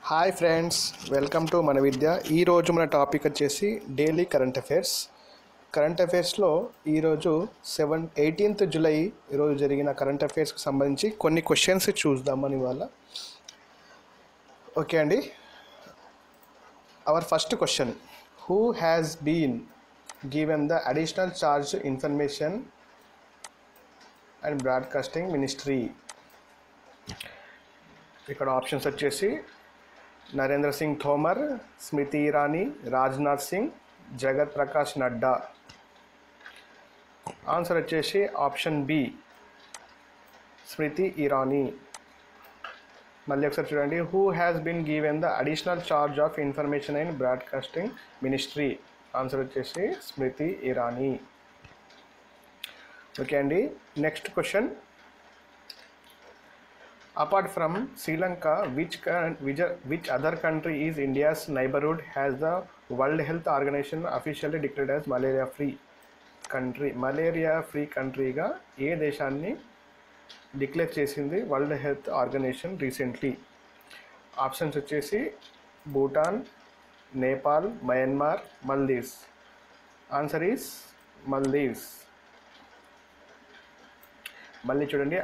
Hi friends, welcome to మన విద్య. ఈరోజు మన టాపిక్ వచ్చేసి డైలీ కరెంట్ అఫైర్స్. కరెంట్ అఫైర్స్లో ఈరోజు 18th జూలై ఈరోజు జరిగిన కరెంట్ అఫైర్స్కి సంబంధించి కొన్ని క్వశ్చన్స్ చూద్దామని ఇవాళ. ఓకే అండి, our first question: who has been given the additional charge information and broadcasting ministry? ఇక్కడ ఆప్షన్స్ వచ్చేసి నరేంద్ర సింగ్ తోమర్, స్మృతి ఇరానీ, రాజ్నాథ్ సింగ్, జగత్ ప్రకాష్ నడ్డా. ఆన్సర్ వచ్చేసి ఆప్షన్ బి, స్మృతి ఇరానీ. మళ్ళీ ఒకసారి చూడండి. Who has been given the additional charge of information and broadcasting ministry? Answer వచ్చేసి Smriti Irani. Okay అండి, next question: apart from Sri Lanka, which other country is India's neighborhood has the World Health Organization officially declared as malaria free country? malaria free country గా ఏ దేశాన్ని declare చేసింది World Health Organisation recently? Options వచ్చేసి Bhutan, Nepal, Myanmar, Maldives. Answer is Maldives. మళ్ళీ చూడండి.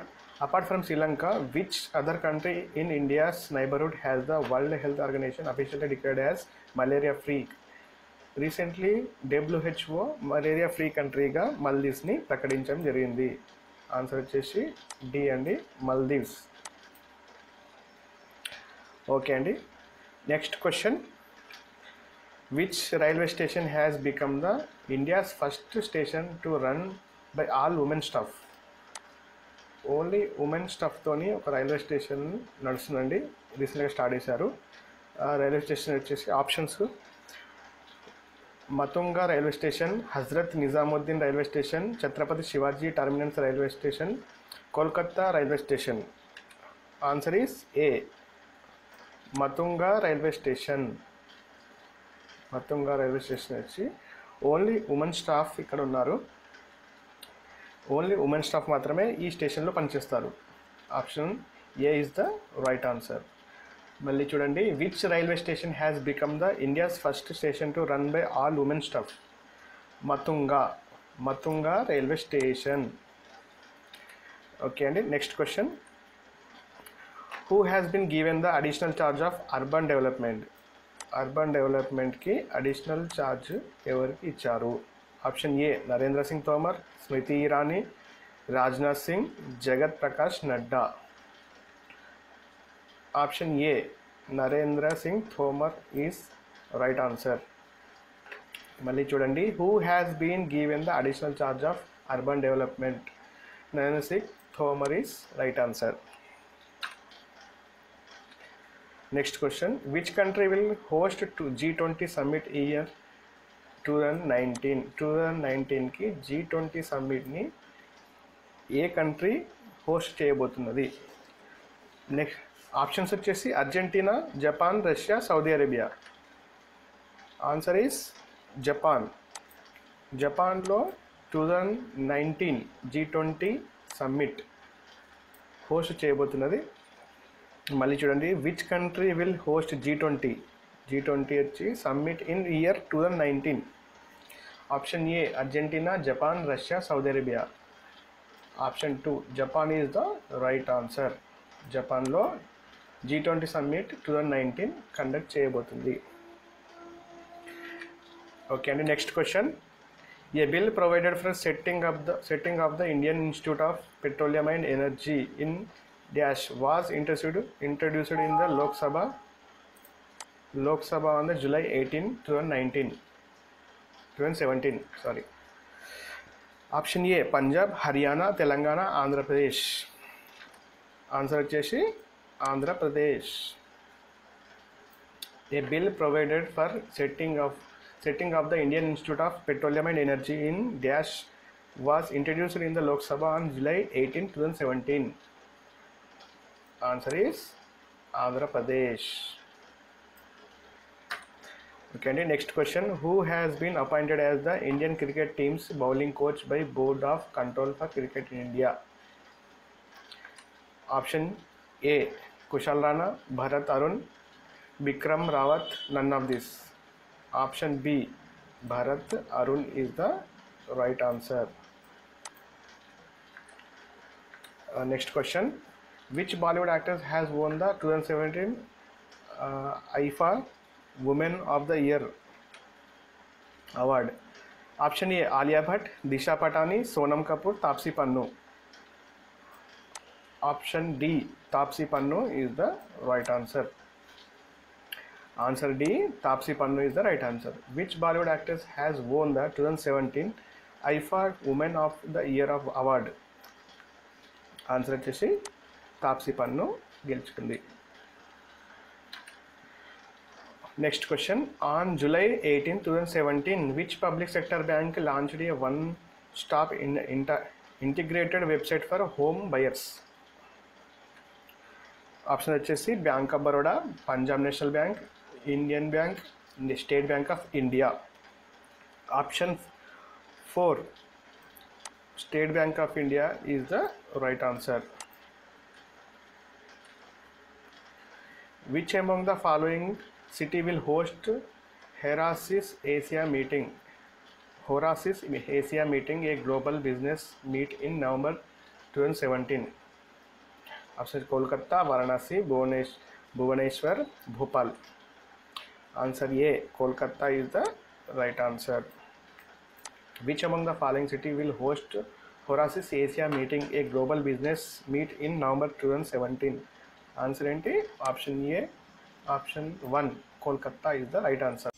Apart from Sri Lanka, which other country in India's neighborhood has the World Health Organization officially declared as malaria free? Recently, WHO malaria free కంట్రీగా మల్దీవ్స్ని ప్రకటించడం జరిగింది. Answer వచ్చేసి D అండి, Maldives. Okay అండి, next question: which railway station has become the India's first station to run by all women staff? Only women స్టాఫ్తోని ఒక railway station నడుస్తుందండి, రీసెంట్గా start చేశారు. రైల్వే స్టేషన్ వచ్చేసి options: Matunga railway station, Hazrat Nizamuddin railway station, Chhatrapati Shivaji Terminus railway station, Kolkata railway station. Answer is A, Matunga railway station. Matunga railway station వచ్చి only women staff ఇక్కడ ఉన్నారు. Only women staff మాత్రమే ఈ స్టేషన్లో పనిచేస్తారు. Option A is the right answer. మళ్ళీ చూడండి. Which railway station has become the India's first station to run by all women staff? Matunga railway station. Okay అండి, next question: who has been given the additional charge of urban development? అర్బన్ డెవలప్మెంట్కి additional charge ఎవరికి ఇచ్చారు? Option A, Narendra Singh Tomar, Smriti Irani, Rajnath Singh, Jagat Prakash Nadda. Option A, Narendra Singh Tomar is right answer. మళ్ళీ చూడండి. Who has been given the additional charge of urban development? Narendra Singh Tomar is right answer. Next question: which country will host G20 summit year 2019కి G20 సమ్మిట్ని ఏ country host చేయబోతున్నది? Next options వచ్చేసి Argentina, Japan, Russia, Saudi Arabia. Answer is Japan. జపాన్లో 2019 G20 summit host చేయబోతున్నది. మళ్ళీ చూడండి. Which country will host G20 వచ్చి summit in year 2019? Option A, Argentina, Japan, Russia, Saudi Arabia. Option 2, Japan is the right answer. జపాన్లో G20 summit 2019 conduct చేయబోతుంది. Okay అండి, next question: A bill provided for setting off the Indian institute of petroleum and energy in dash was introduced in the Lok Sabha on the July 18, 2017. Sorry. Option A, Punjab, Haryana, Telangana, Andhra Pradesh. Answer వచ్చేసి Andhra Pradesh. A bill provided for setting of the Indian Institute of Petroleum and Energy in dash was introduced in the Lok Sabha on July 18, 2017. Answer is Andhra Pradesh. Okay, next question: who has been appointed as the Indian cricket team's bowling coach by Board of Control for Cricket in India? Option A, Kushal Rana, Bharat Arun, Bikram Rawat, none of this. Option B, Bharat Arun is the right answer. Next question, which Bollywood actress has won the 2017 IFA Women of the Year award? Option A, Alia Bhatt, Disha Patani, Sonam Kapoor, Taapsee Pannu. Option D, Taapsee Pannu is the right answer. Answer D, Taapsee Pannu is the right answer. Which Bollywood actress has won the 2017 IFA Women of the Year of award? Answer వచ్చేసి తాప్సీ పన్ను గెలుచుకుంది. Next question, on July 18, 2017, which public sector bank launched a one-stop integrated website for home buyers? Option వచ్చేసి bank of Baroda, Punjab national bank, Indian bank, state bank of India. Option 4, State Bank of India is the right answer. Which among the following city will host Horasis Asia meeting? Horasis Asia meeting, a global business meet in November 2017. Option Kolkata, Varanasi, Bhubaneswar, Bhopal. Answer A, Kolkata is the right answer. Which among the following city will host Horasis Asia meeting, a global business meet in November 2017? Answer ఏంటి? Option A, option 1, Kolkata is the right answer.